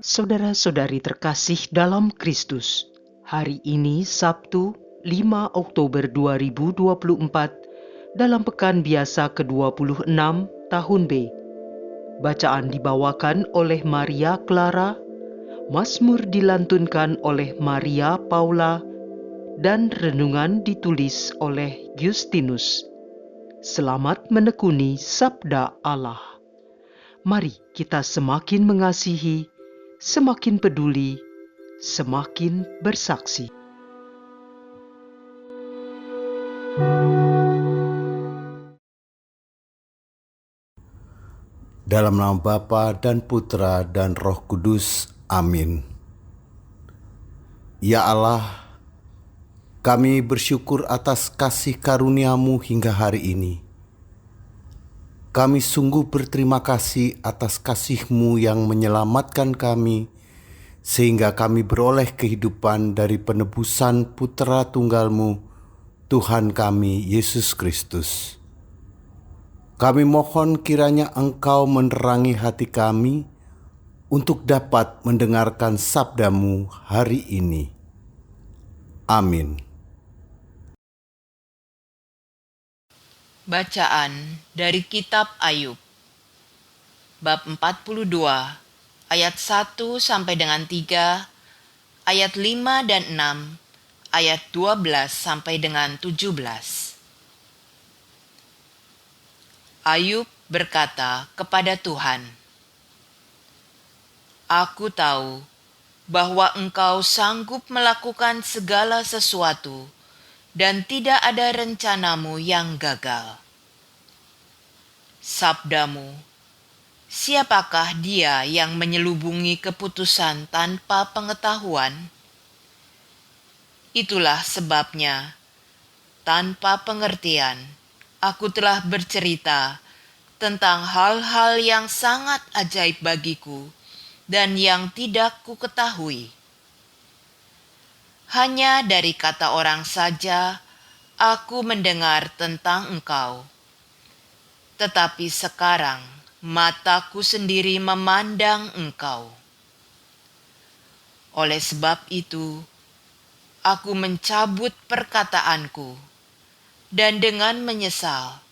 Saudara-saudari terkasih dalam Kristus, hari ini Sabtu 5 Oktober 2024 dalam pekan biasa ke-26 tahun B. Bacaan dibawakan oleh Maria Clara, Mazmur dilantunkan oleh Maria Paula, dan renungan ditulis oleh Justinus. Selamat menekuni Sabda Allah. Mari kita semakin mengasihi, semakin peduli, semakin bersaksi. Dalam nama Bapa dan Putra dan Roh Kudus. Amin. Ya Allah, kami bersyukur atas kasih karunia-Mu hingga hari ini. Kami sungguh berterima kasih atas kasih-Mu yang menyelamatkan kami, sehingga kami beroleh kehidupan dari penebusan Putra Tunggal-Mu, Tuhan kami, Yesus Kristus. Kami mohon kiranya Engkau menerangi hati kami untuk dapat mendengarkan sabda-Mu hari ini. Amin. Bacaan dari Kitab Ayub, bab 42, ayat 1 sampai dengan 3, ayat 5 dan 6, ayat 12 sampai dengan 17. Ayub berkata kepada Tuhan, "Aku tahu bahwa Engkau sanggup melakukan segala sesuatu, dan tidak ada rencanamu yang gagal. Sabdamu, siapakah dia yang menyelubungi keputusan tanpa pengetahuan? Itulah sebabnya, tanpa pengertian, aku telah bercerita tentang hal-hal yang sangat ajaib bagiku dan yang tidak kuketahui. Hanya dari kata orang saja aku mendengar tentang Engkau. Tetapi sekarang mataku sendiri memandang Engkau. Oleh sebab itu, aku mencabut perkataanku, dan dengan menyesal,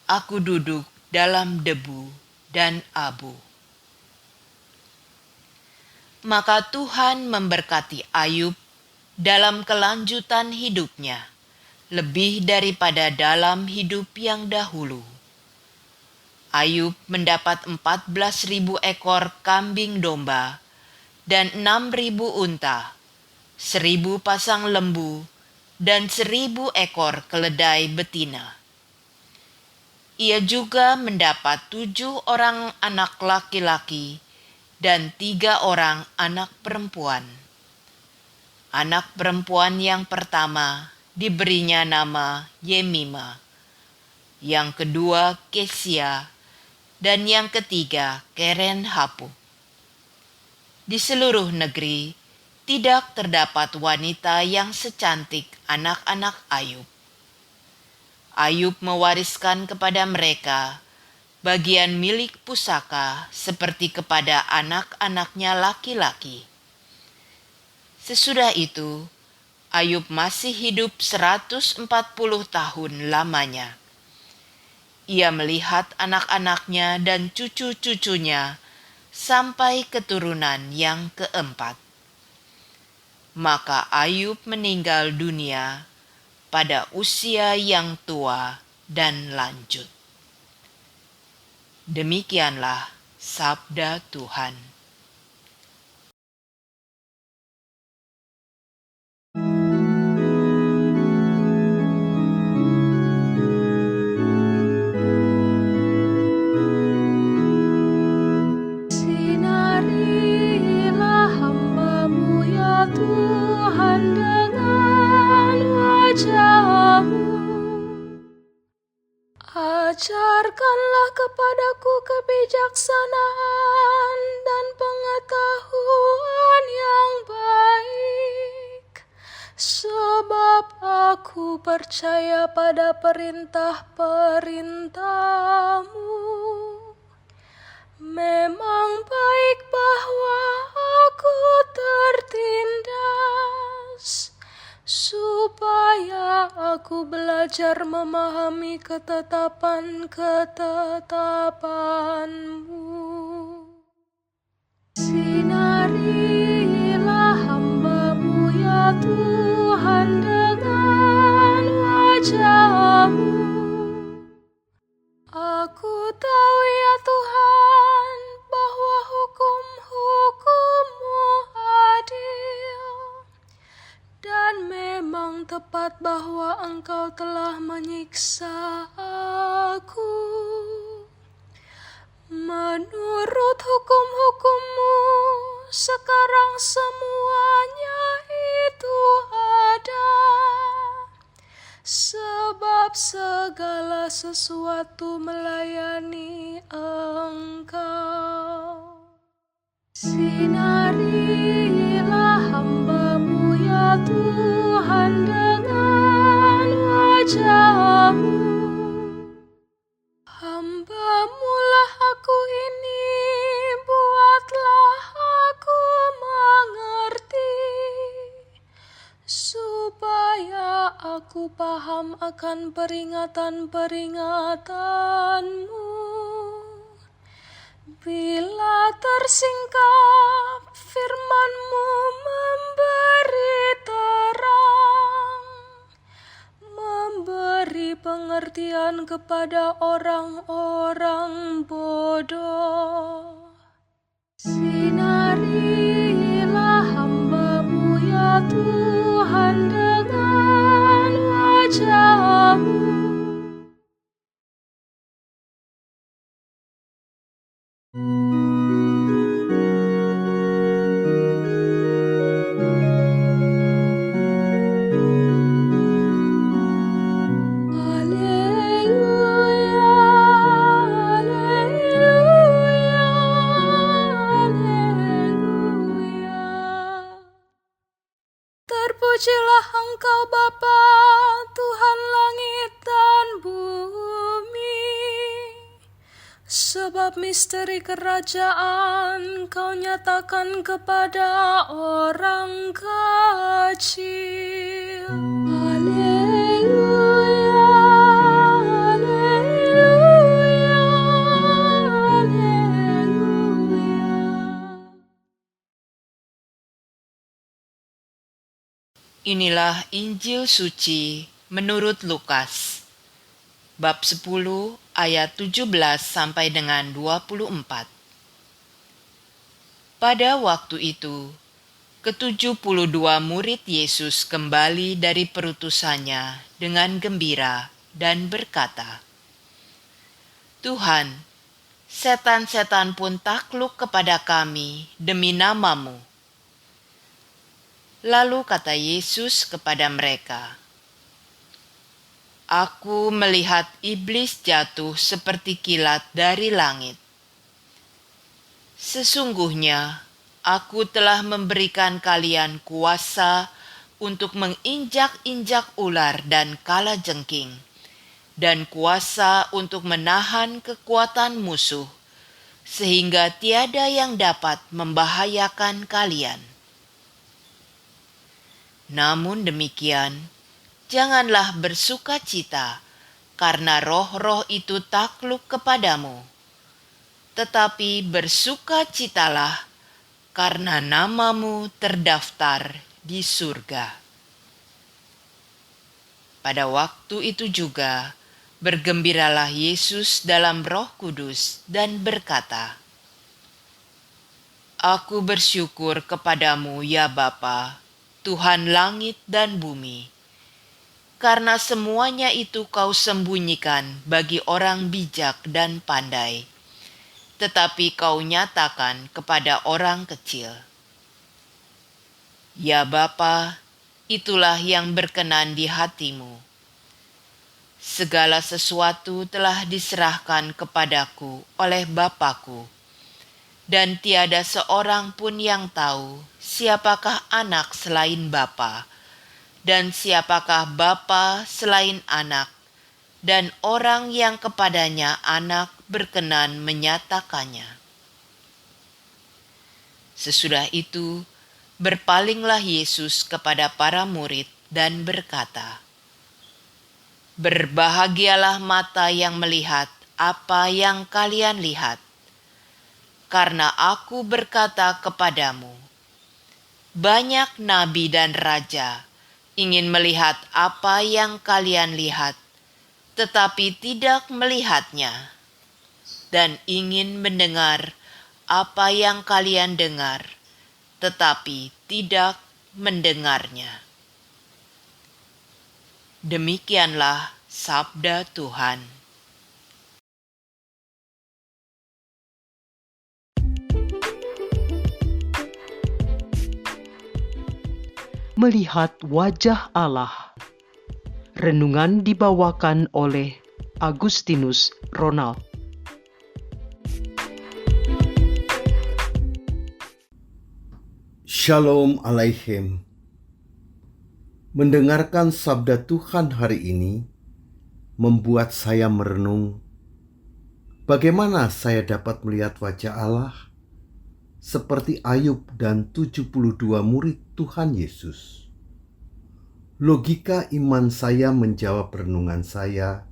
aku duduk dalam debu dan abu." Maka Tuhan memberkati Ayub dalam kelanjutan hidupnya, lebih daripada dalam hidup yang dahulu. Ayub mendapat 14.000 ekor kambing domba dan 6.000 unta, 1.000 pasang lembu, dan 1.000 ekor keledai betina. Ia juga mendapat 7 orang anak laki-laki dan 3 orang anak perempuan. Anak perempuan yang pertama diberinya nama Yemima, yang kedua Kesia, dan yang ketiga Keren Hapuk. Di seluruh negeri tidak terdapat wanita yang secantik anak-anak Ayub. Ayub mewariskan kepada mereka bagian milik pusaka seperti kepada anak-anaknya laki-laki. Sesudah itu, Ayub masih hidup 140 tahun lamanya. Ia melihat anak-anaknya dan cucu-cucunya sampai keturunan yang keempat. Maka Ayub meninggal dunia pada usia yang tua dan lanjut. Demikianlah sabda Tuhan. Sinarilah hamba-Mu ya Tuhan dengan wajah-Mu. Ajarkanlah kepadaku kebijaksanaan dan pengetahuan yang baik, sebab aku percaya pada perintah-perintah-Mu. Memang baik bahwa aku tertindas, supaya aku belajar memahami ketetapan-ketetapan-Mu. Sinarilah hamba-Mu ya Tuhan dengan wajah-Mu. Aku tahu ya Tuhan bahwa hukum-Mu adil, dan memang tepat bahwa Engkau telah menyiksa aku. Menurut hukum-Mu, sekarang semuanya itu ada, sebab segala sesuatu melayani Engkau. Sinarilah hamba-Mu ya Tuhan dengan wajah-Mu. Hamba-Mu lah aku ini, buatlah aku mengerti, supaya aku paham akan peringatan-peringatan-Mu. Bila tersingkap, firman-Mu memberi terang, memberi pengertian kepada orang-orang bodoh. Sinarilah hamba-Mu ya Tuhan dengan wajah-Mu. Terpujilah Engkau Bapa, Tuhan langit dan bumi, sebab misteri kerajaan Kau nyatakan kepada orang kecil. Haleluya, haleluya, haleluya. Inilah Injil suci menurut Lukas, bab 10 ayat 17 sampai dengan 24. Pada waktu itu, ke-72 murid Yesus kembali dari perutusannya dengan gembira dan berkata, "Tuhan, setan-setan pun takluk kepada kami demi nama-Mu." Lalu kata Yesus kepada mereka, "Aku melihat iblis jatuh seperti kilat dari langit. Sesungguhnya Aku telah memberikan kalian kuasa untuk menginjak-injak ular dan kalajengking, dan kuasa untuk menahan kekuatan musuh, sehingga tiada yang dapat membahayakan kalian. Namun demikian, janganlah bersukacita karena roh-roh itu takluk kepadamu, tetapi bersukacitalah karena namamu terdaftar di surga." Pada waktu itu juga, bergembiralah Yesus dalam Roh Kudus dan berkata, "Aku bersyukur kepadamu ya Bapa, Tuhan langit dan bumi, karena semuanya itu Kau sembunyikan bagi orang bijak dan pandai, tetapi Kau nyatakan kepada orang kecil. Ya Bapa, itulah yang berkenan di hati-Mu. Segala sesuatu telah diserahkan kepadaku oleh Bapa-Ku, dan tiada seorang pun yang tahu siapakah anak selain Bapa, dan siapakah Bapa selain anak, dan orang yang kepadanya anak berkenan menyatakannya. Sesudah itu, berpalinglah Yesus kepada para murid dan berkata, "Berbahagialah mata yang melihat apa yang kalian lihat. Karena aku berkata kepadamu, banyak nabi dan raja ingin melihat apa yang kalian lihat, tetapi tidak melihatnya, dan ingin mendengar apa yang kalian dengar, tetapi tidak mendengarnya." Demikianlah sabda Tuhan. Melihat wajah Allah. Renungan dibawakan oleh Agustinus Ronald. Shalom Aleichem. Mendengarkan sabda Tuhan hari ini membuat saya merenung bagaimana saya dapat melihat wajah Allah seperti Ayub dan 72 murid Tuhan Yesus. Logika iman saya menjawab renungan saya,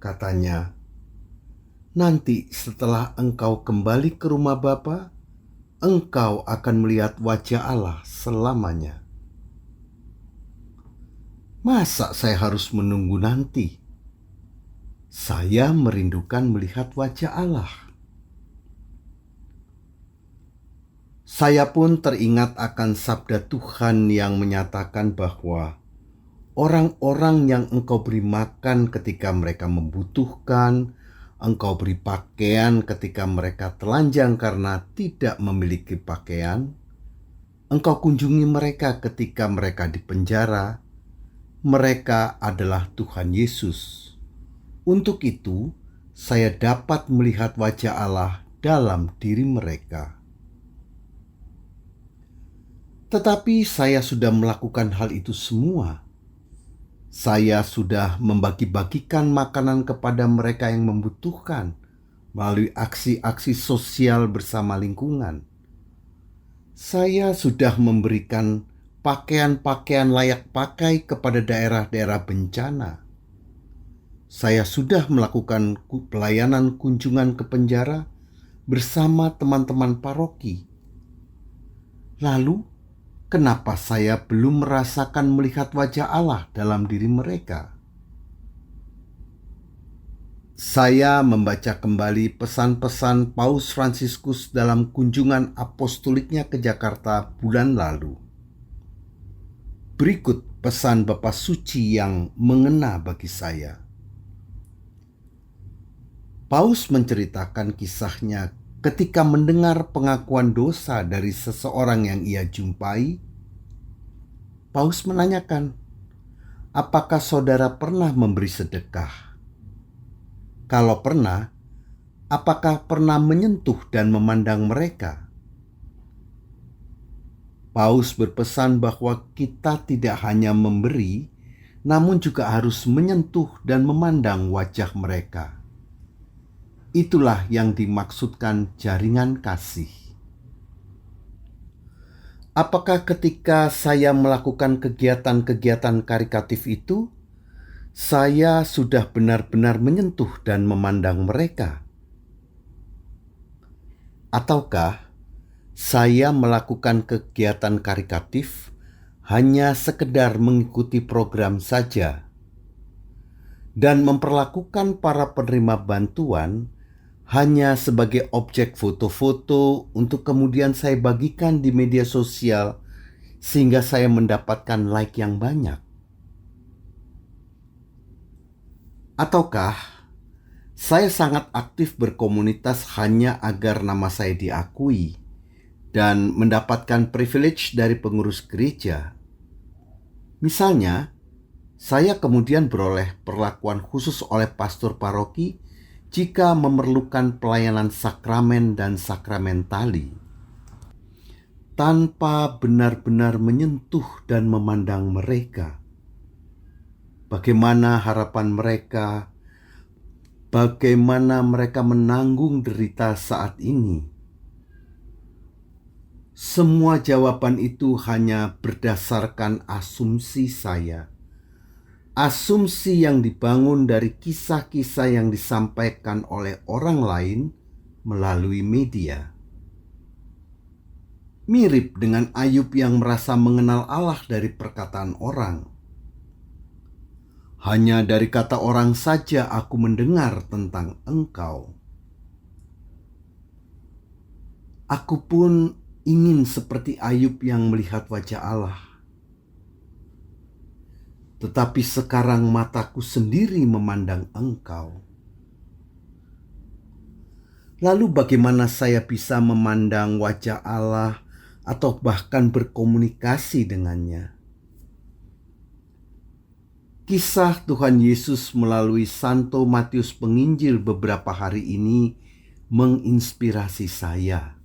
katanya, "Nanti setelah engkau kembali ke rumah Bapa, engkau akan melihat wajah Allah selamanya." Masa saya harus menunggu nanti? Saya merindukan melihat wajah Allah. Saya pun teringat akan sabda Tuhan yang menyatakan bahwa orang-orang yang engkau beri makan ketika mereka membutuhkan, engkau beri pakaian ketika mereka telanjang karena tidak memiliki pakaian, engkau kunjungi mereka ketika mereka di penjara, mereka adalah Tuhan Yesus. Untuk itu, saya dapat melihat wajah Allah dalam diri mereka. Tetapi saya sudah melakukan hal itu semua. Saya sudah membagi-bagikan makanan kepada mereka yang membutuhkan melalui aksi-aksi sosial bersama lingkungan. Saya sudah memberikan pakaian-pakaian layak pakai kepada daerah-daerah bencana. Saya sudah melakukan pelayanan kunjungan ke penjara bersama teman-teman paroki. Lalu, kenapa saya belum merasakan melihat wajah Allah dalam diri mereka? Saya membaca kembali pesan-pesan Paus Fransiskus dalam kunjungan apostoliknya ke Jakarta bulan lalu. Berikut pesan Bapa Suci yang mengena bagi saya. Paus menceritakan kisahnya ketika mendengar pengakuan dosa dari seseorang yang ia jumpai. Paus menanyakan, "Apakah saudara pernah memberi sedekah? Kalau pernah, apakah pernah menyentuh dan memandang mereka?" Paus berpesan bahwa kita tidak hanya memberi, namun juga harus menyentuh dan memandang wajah mereka. Itulah yang dimaksudkan jaringan kasih. Apakah ketika saya melakukan kegiatan-kegiatan karitatif itu, saya sudah benar-benar menyentuh dan memandang mereka? Ataukah saya melakukan kegiatan karitatif hanya sekedar mengikuti program saja dan memperlakukan para penerima bantuan hanya sebagai objek foto-foto untuk kemudian saya bagikan di media sosial sehingga saya mendapatkan like yang banyak? Ataukah saya sangat aktif berkomunitas hanya agar nama saya diakui dan mendapatkan privilege dari pengurus gereja? Misalnya, saya kemudian beroleh perlakuan khusus oleh pastor paroki jika memerlukan pelayanan sakramen dan sakramentali, tanpa benar-benar menyentuh dan memandang mereka. Bagaimana harapan mereka? Bagaimana mereka menanggung derita saat ini? Semua jawaban itu hanya berdasarkan asumsi saya. Asumsi yang dibangun dari kisah-kisah yang disampaikan oleh orang lain melalui media. Mirip dengan Ayub yang merasa mengenal Allah dari perkataan orang. Hanya dari kata orang saja aku mendengar tentang Engkau. Aku pun ingin seperti Ayub yang melihat wajah Allah. Tetapi sekarang mataku sendiri memandang Engkau. Lalu bagaimana saya bisa memandang wajah Allah atau bahkan berkomunikasi dengannya? Kisah Tuhan Yesus melalui Santo Matius Penginjil beberapa hari ini menginspirasi saya.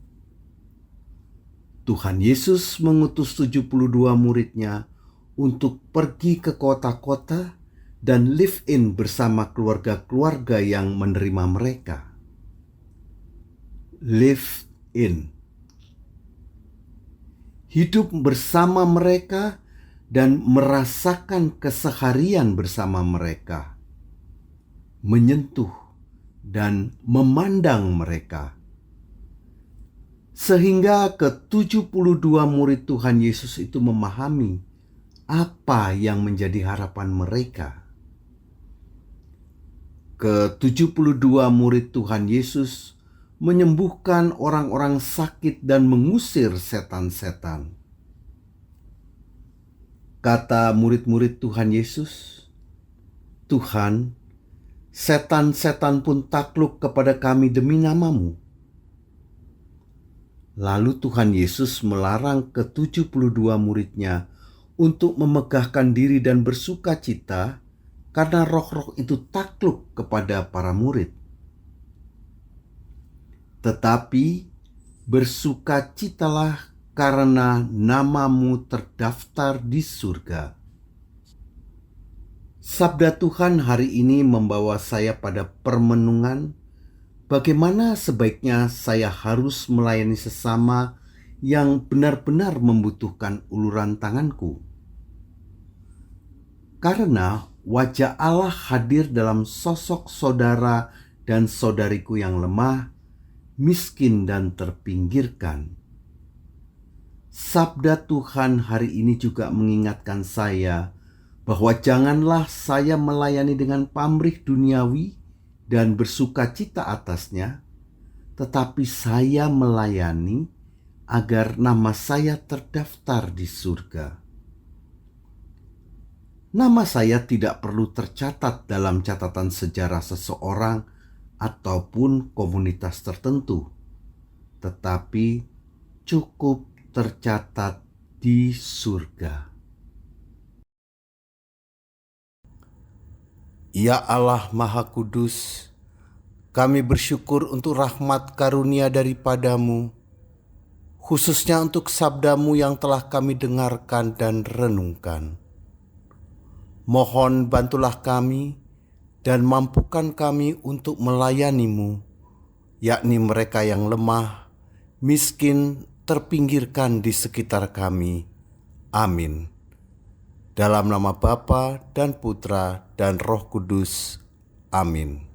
Tuhan Yesus mengutus 72 muridnya untuk pergi ke kota-kota dan live in bersama keluarga-keluarga yang menerima mereka. Live in. Hidup bersama mereka dan merasakan keseharian bersama mereka. Menyentuh dan memandang mereka. Sehingga ke-72 murid Tuhan Yesus itu memahami apa yang menjadi harapan mereka. Ke-72 murid Tuhan Yesus menyembuhkan orang-orang sakit dan mengusir setan-setan. Kata murid-murid Tuhan Yesus, "Tuhan, setan-setan pun takluk kepada kami demi nama-Mu." Lalu Tuhan Yesus melarang ke-72 muridnya untuk memegahkan diri dan bersuka cita karena roh-roh itu takluk kepada para murid. Tetapi bersukacitalah karena nama-Mu terdaftar di surga. Sabda Tuhan hari ini membawa saya pada permenungan bagaimana sebaiknya saya harus melayani sesama yang benar-benar membutuhkan uluran tanganku. Karena wajah Allah hadir dalam sosok saudara dan saudariku yang lemah, miskin dan terpinggirkan. Sabda Tuhan hari ini juga mengingatkan saya bahwa janganlah saya melayani dengan pamrih duniawi dan bersukacita atasnya, tetapi saya melayani agar nama saya terdaftar di surga. Nama saya tidak perlu tercatat dalam catatan sejarah seseorang ataupun komunitas tertentu, tetapi cukup tercatat di surga. Ya Allah Maha Kudus, kami bersyukur untuk rahmat karunia daripada-Mu, khususnya untuk sabda-Mu yang telah kami dengarkan dan renungkan. Mohon bantulah kami dan mampukan kami untuk melayani-Mu, yakni mereka yang lemah, miskin, terpinggirkan di sekitar kami. Amin. Dalam nama Bapa dan Putra dan Roh Kudus. Amin.